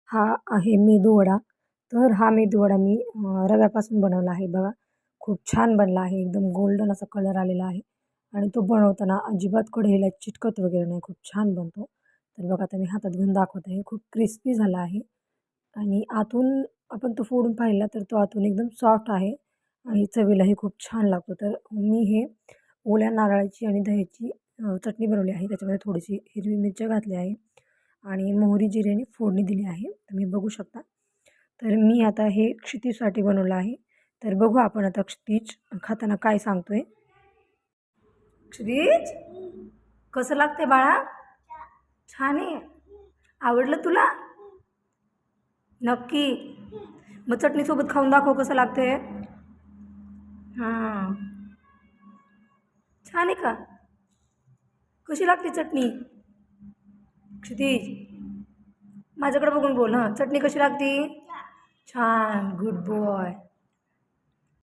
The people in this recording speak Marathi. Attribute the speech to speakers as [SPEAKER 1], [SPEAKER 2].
[SPEAKER 1] हा आहे मेदूवडा. तर हा मेदूवडा मी रव्यापासून बनवला आहे बघा. खूप छान बनला आहे. एकदम गोल्डन असा कलर आलेला आहे आणि तो बनवताना अजिबात कढईला चिटकत वगैरे नाही. खूप छान बनतो. तर बघा आता मी हातात घेऊन दाखवत आहे. खूप क्रिस्पी झाला आहे आणि आतून आपण तो फोडून पाहिला तर तो आतून एकदम सॉफ्ट आहे आणि चवीलाही खूप छान लागतो. तर मी हे ओल्या नारळाची आणि दह्याची चटणी बनवली आहे. त्याच्यामध्ये थोडीशी हिरवी मिरची घातली आहे आणि मोहरी जिऱ्याने फोडणी दिली आहे. तुम्ही बघू शकता. तर मी आता हे क्षितीजसाठी बनवलं आहे. तर बघू आपण आता क्षितीज खाताना काय सांगतोय. क्षितीज कसं लागते बाळा? छान आहे. आवडलं तुला? नक्की. मग चटणीसोबत खाऊन दाखव कसं लागते. हां, छान आहे का? कशी लागते चटणी? क्षितिज माझ्याकडे बघून बोल. हां, चटणी कशी लागते? छान, गुड बॉय.